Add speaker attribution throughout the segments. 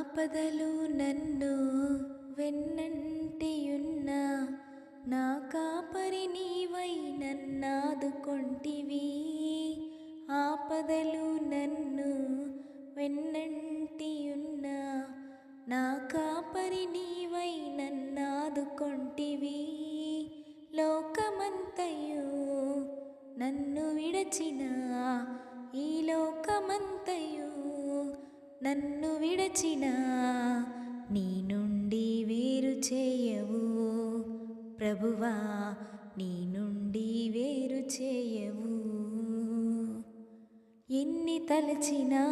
Speaker 1: ఆపదలు నన్ను వెన్నంటియున్న నా కాపరి నీవై నన్నాదుకొంటివి. ఆపదలు నన్ను వెన్నంటియున్న నా కాపరి నీవై నన్నాదుకొంటివి. లోకమంతయు నన్ను విడచిన, ఈ లోకమంతయు నన్ను విడచిన నీ నుండి వేరు చేయవు ప్రభువా, నీ నుండి వేరు చేయవు. ఎన్ని తలచినా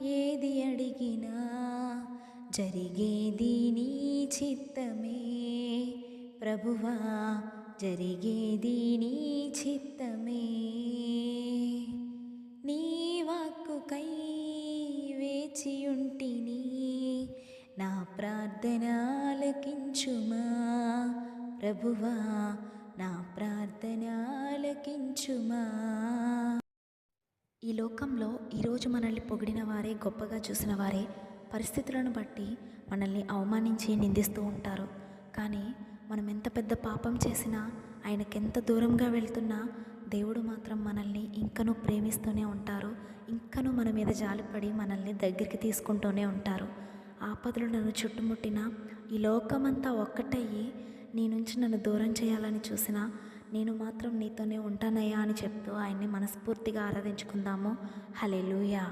Speaker 1: ఏది అడిగినా జరిగేది నీ చిత్తమే ప్రభువా, జరిగేది నీ చిత్తమే. నీ వాక్కుకై వేచియుంటిని, నా ప్రార్థన ఆలకించుమా ప్రభువా, నా ప్రార్థన ఆలకించుమా.
Speaker 2: ఈ లోకంలో ఈరోజు మనల్ని పొగిడిన వారే, గొప్పగా చూసిన వారే పరిస్థితులను బట్టి మనల్ని అవమానించి నిందిస్తూ ఉంటారు. కానీ మనం ఎంత పెద్ద పాపం చేసినా, ఆయనకెంత దూరంగా వెళ్తున్నా దేవుడు మాత్రం మనల్ని ఇంకనూ ప్రేమిస్తూనే ఉంటారు. ఇంకనూ మన మీద జాలిపడి మనల్ని దగ్గరికి తీసుకుంటూనే ఉంటారు. ఆపదలు నన్ను చుట్టుముట్టినా, ఈ లోకమంతా ఒక్కటయ్యి నీ నుంచి నన్ను దూరం చేయాలని చూసినా, నేను మాత్రం నీతోనే ఉంటానయ్యా అని చెప్తూ ఆయన్ని మనస్ఫూర్తిగా ఆరాధించుకుందాము. హల్లెలూయా.